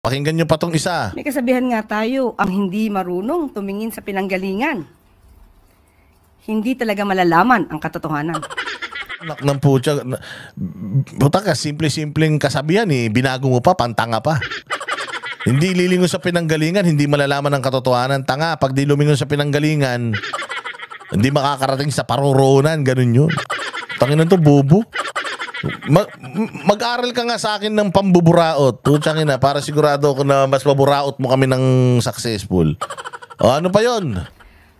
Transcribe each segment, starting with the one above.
Pakinggan nyo pa tong isa. May kasabihan nga tayo, ang hindi marunong tumingin sa pinanggalingan, hindi talaga malalaman ang katotohanan. Anak ng putya. Buta ka, simple-simpleng kasabihan eh. Binago mo pa, pantanga pa. Hindi lilingon sa pinanggalingan, hindi malalaman ang katotohanan. Tanga, pag di lumingon sa pinanggalingan, hindi makakarating sa paruroonan. Ganun yun. Tangin to, bobo. Mag-aral ka nga sa akin ng pambuburaot. Tutsangin na, para sigurado ako na mas maburaot mo kami ng successful. O, ano pa yon?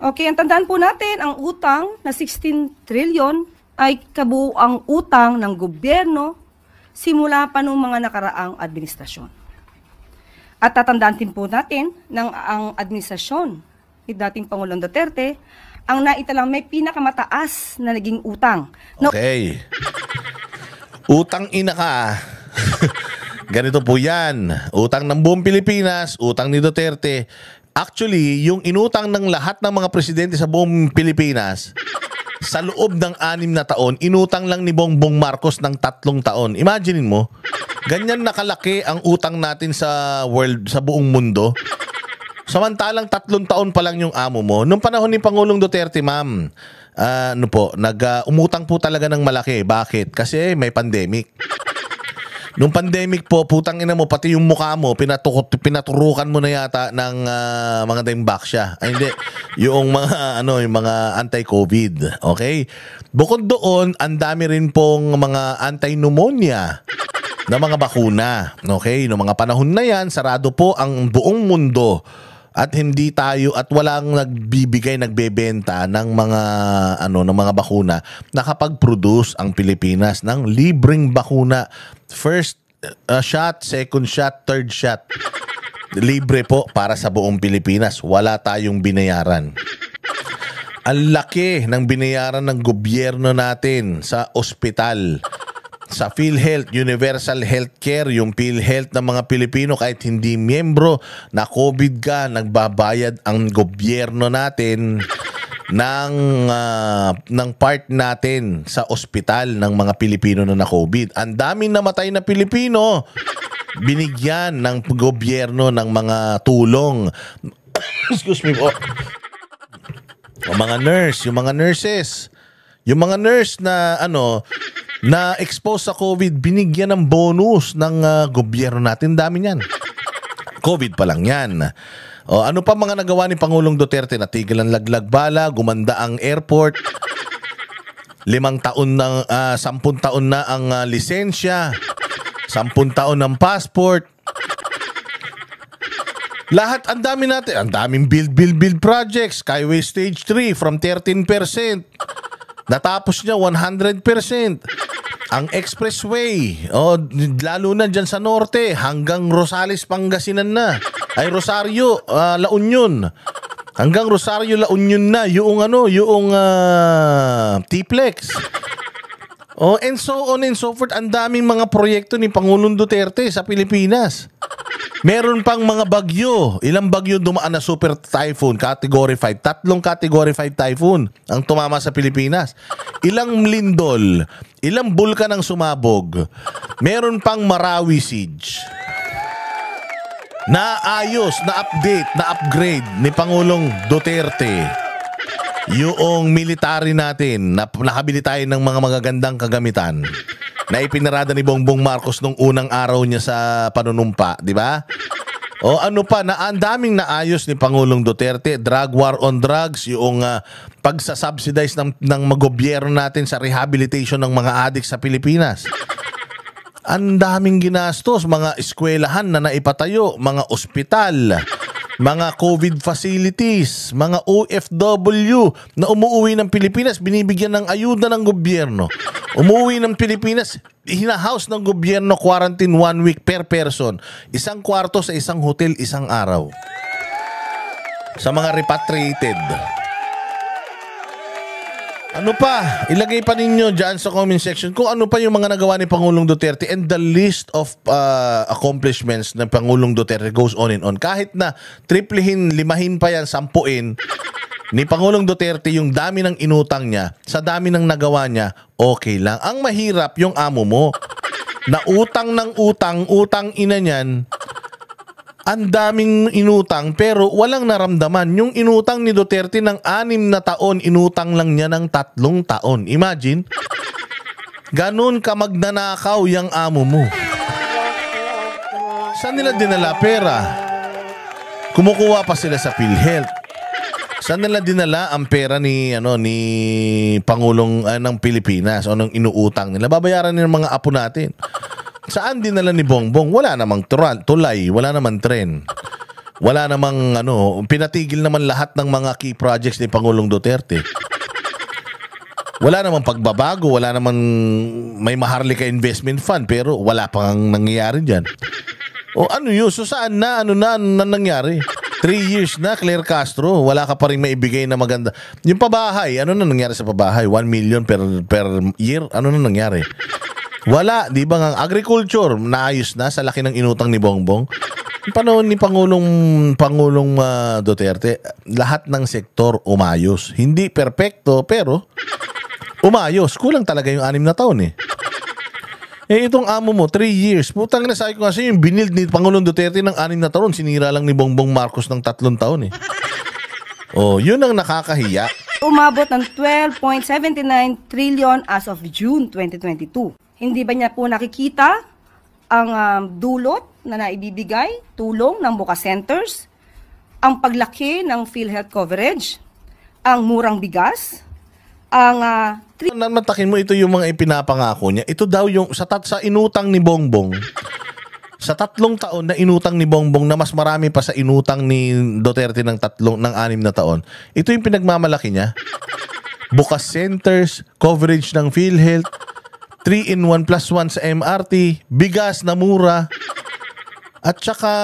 Okay, ang tandaan po natin, ang utang na 16 trillion ay kabuuang utang ng gobyerno simula pa noong mga nakaraang administrasyon. At tatandaan din po natin ng ang administrasyon ni dating Pangulong Duterte ang naitalang may pinakamataas na naging utang. Okay. Utang ina ka. Ganito po yan. Utang ng buong Pilipinas, utang ni Duterte. Actually, yung inutang ng lahat ng mga presidente sa buong Pilipinas, sa loob ng 6 na taon, inutang lang ni Bongbong Marcos ng 3 taon. Imaginin mo, ganyan nakalaki ang utang natin sa world, sa buong mundo. Samantalang 3 taon pa lang yung amo mo. Nung panahon ni Pangulong Duterte, ma'am, umutang po talaga ng malaki. Bakit? Kasi may pandemic. Nung pandemic po, putang ina mo, pati yung mukha mo, pinaturukan mo na yata ng mga dimbaksya. Ay, hindi. Yung mga, yung mga anti-COVID. Okay? Bukod doon, ang dami rin pong mga anti-pneumonia na mga bakuna. Okay? Noong mga panahon na yan, sarado po ang buong mundo. At hindi tayo at walang nagbebenta ng mga ng mga bakuna. Nakapag-produce ang Pilipinas ng libreng bakuna. First shot, second shot, third shot. Libre po para sa buong Pilipinas. Wala tayong binayaran. Ang laki ng binayaran ng gobyerno natin sa ospital. Sa PhilHealth, Universal Healthcare, yung PhilHealth ng mga Pilipino kahit hindi miyembro na COVID ka, nagbabayad ang gobyerno natin ng part natin sa ospital ng mga Pilipino na COVID. Ang daming namatay na Pilipino, binigyan ng gobyerno ng mga tulong. Excuse me po. O mga nurse, yung mga nurses, yung mga nurse na na expose sa COVID, binigyan ng bonus ng gobyerno natin. Dami niyan. COVID pa lang yan. O, ano pa mga nagawa ni Pangulong Duterte? Natigil ang laglag bala, gumanda ang airport, 10 taon na ang lisensya, 10 taon ng passport. Lahat, ang dami natin. Ang daming build projects. Skyway Stage 3 from 13%. Natapos niya 100%. Ang expressway, lalo na dyan sa norte, hanggang Rosales, Pangasinan na. Ay, Rosario, La Union. Hanggang Rosario, La Union na. Yung T-Plex. And so on and so forth. Ang daming mga proyekto ni Pangulong Duterte sa Pilipinas. Meron pang mga bagyo. Ilang bagyo dumaan na super typhoon, category 5. 3 category 5 typhoon ang tumama sa Pilipinas. Ilang lindol, ilang bulkan ang sumabog. Meron pang Marawi siege. Naayos, na-update, na-upgrade ni Pangulong Duterte yung military natin. Nakabili tayo ng mga magagandang kagamitan na ipinarada ni Bongbong Marcos nung unang araw niya sa panunumpa, di ba? O ano pa, ang daming naayos ni Pangulong Duterte, drug war on drugs, yung pagsasubsidize ng gobyerno natin sa rehabilitation ng mga adik sa Pilipinas. Ang daming ginastos, mga eskwelahan na naipatayo, mga ospital, mga COVID facilities, mga OFW na umuwi ng Pilipinas, binibigyan ng ayuda ng gobyerno. Umuwi ng Pilipinas, hinahouse ng gobyerno, quarantine 1 week per person. 1 kwarto sa isang hotel, 1 araw. Sa mga repatriated. Ano pa? Ilagay pa ninyo dyan sa comment section kung ano pa yung mga nagawa ni Pangulong Duterte, and the list of accomplishments ng Pangulong Duterte goes on and on. Kahit na triplehin, limahin pa yan, sampuin, ni Pangulong Duterte yung dami ng inutang niya, sa dami ng nagawa niya, okay lang. Ang mahirap yung amo mo, na utang ng utang, utang ina niyan, ang daming inutang pero walang naramdaman. Yung inutang ni Duterte ng 6 na taon, inutang lang niya ng 3 taon. Imagine, ganun ka magnanakaw yung amo mo. Saan nila dinala pera? Kumukuha pa sila sa PhilHealth. Saan nila dinala ang pera ni Pangulong ng Pilipinas o ng inuutang nila? Babayaran nila mga apo natin. Saan dinala ni Bongbong? Wala namang tulay, wala namang tren. Wala namang pinatigil naman lahat ng mga key projects ni Pangulong Duterte. Wala namang pagbabago, wala namang may Maharlika Investment Fund pero wala pang nangyayari diyan. O ano yun? So saan na? Ano nangyari? 3 years na, Claire Castro, wala ka pa rin maibigay na maganda. Yung pabahay, ano na nangyari sa pabahay? 1 million per year? Ano na nangyari? Wala, di ba nga? Agriculture, naayos na sa laki ng inutang ni Bongbong. Yung panahon ni Pangulong Duterte, lahat ng sektor umayos. Hindi perpekto, pero umayos. Kulang talaga yung 6 na taon eh. Itong amo mo, 3 years. Putang na, sabi ko kasi yung binild ni Pangulong Duterte ng 6 na taon, sinira lang ni Bongbong Marcos ng 3 taon eh. Oh, yun ang nakakahiya. Umabot ng 12.79 trillion as of June 2022. Hindi ba niya po nakikita ang dulot na naibibigay, tulong ng Bukas Centers, ang paglaki ng PhilHealth coverage, ang murang bigas, ang Matakin mo, ito yung mga ipinapangako niya. Ito daw yung sa inutang ni Bongbong. Sa 3 taon na inutang ni Bongbong na mas marami pa sa inutang ni Duterte ng 6 na taon. Ito yung pinagmamalaki niya. Bukas Centers, coverage ng PhilHealth, 3-in-1 plus 1 sa MRT, bigas na mura, at saka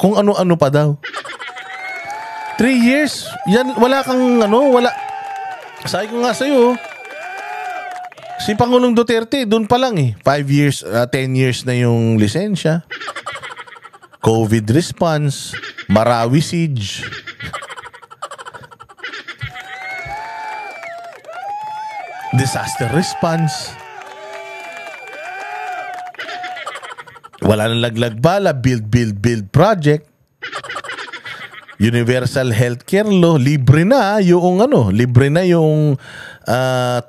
kung ano-ano pa daw. 3 years, yan, wala kang wala. Sabi ko nga sa'yo, si Pangulong Duterte, doon pa lang 5 years, 10 years na yung lisensya. COVID response, Marawi siege. Disaster response. Wala nang laglag bala, build project. Universal healthcare law, libre na yung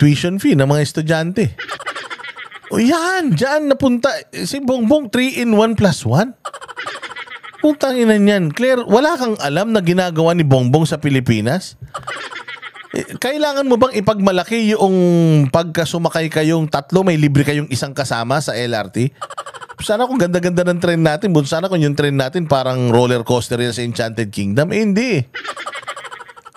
tuition fee ng mga estudyante. O yan, diyan napunta si Bongbong 3-in-1 plus 1. Putang ina niyan. Claire, wala kang alam na ginagawa ni Bongbong sa Pilipinas? Kailangan mo bang ipagmalaki yung pagkasumakay kayong 3, may libre kayong isang kasama sa LRT? Sana kung ganda-ganda ng train natin, sana kung yung train natin parang roller coaster yan sa Enchanted Kingdom. Hindi.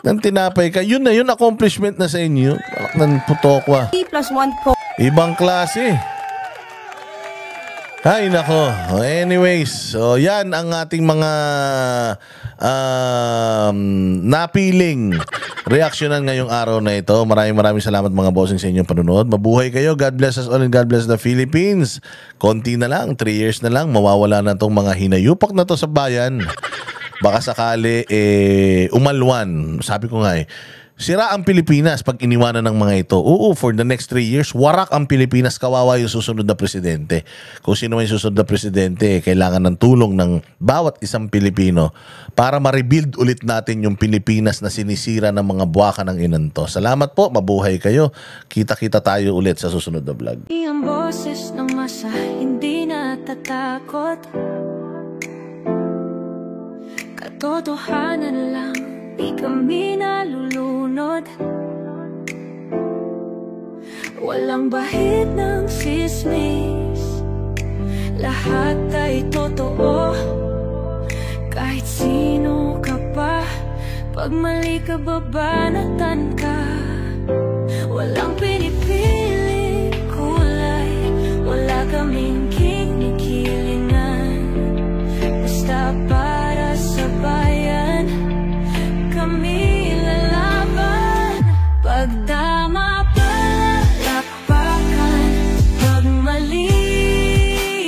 Nang tinapay ka, yun na yun, accomplishment na sa inyo. Nang putokwa. T+1 po. Ibang klase. Ay, nako. Anyways, so yan ang ating mga napiling reaksyonan ngayong araw na ito. Maraming salamat mga bossing sa inyong panunood. Mabuhay kayo. God bless us all and God bless the Philippines. Konti na lang, 3 years na lang, mawawala na tong mga hinayupak na to sa bayan. Baka sakali umalwan. Sabi ko nga sira ang Pilipinas pag iniwanan ng mga ito. Oo, for the next 3 years, warak ang Pilipinas, kawawa yung susunod na presidente. Kung sino man yung susunod na presidente, kailangan ng tulong ng bawat isang Pilipino para ma-rebuild ulit natin yung Pilipinas na sinisira ng mga buwaka ng inanto. Salamat po, mabuhay kayo. Kita-kita tayo ulit sa susunod na vlog. Ang boses ng masa, hindi natatakot. Katotohanan lang, di kami nalulunod. Walang bahid ng sismis, lahat ay totoo. Kahit sino ka pa, pag mali ka babanatan ka. Walang pinipili kulay, wala kaming kinikilingan. Basta para sa bayan, kami lalaban. Pag tama palakpakan, pag mali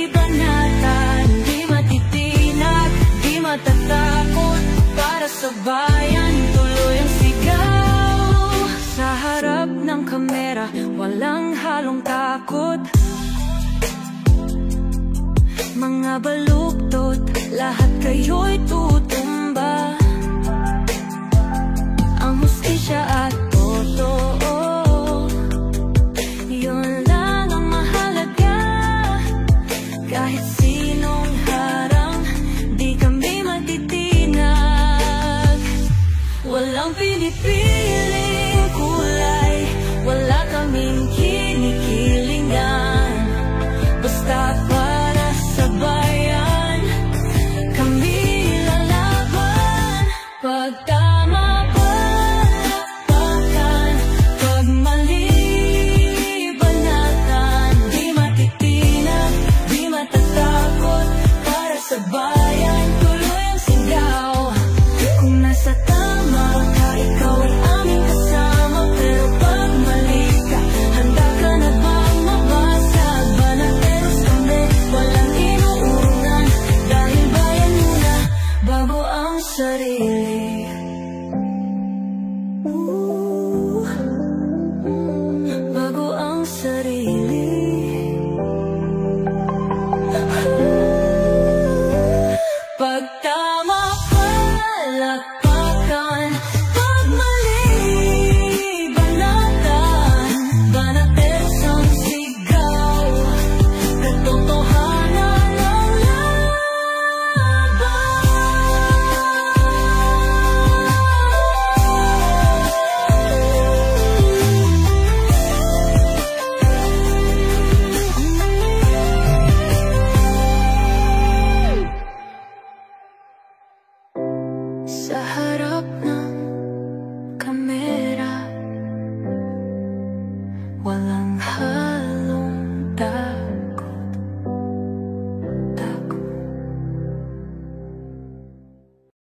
banatan. Di matitinag, di matatakot, para sa bayan tuloy ang sigaw. Sa harap ng kamera, walang halong takot. Mga baluktot, lahat kayo'y tutumba. Ang hustisya at totoo, yun lang ang mahalaga. Kahit sinong harang, di kami matitinag. Walang Pilipinas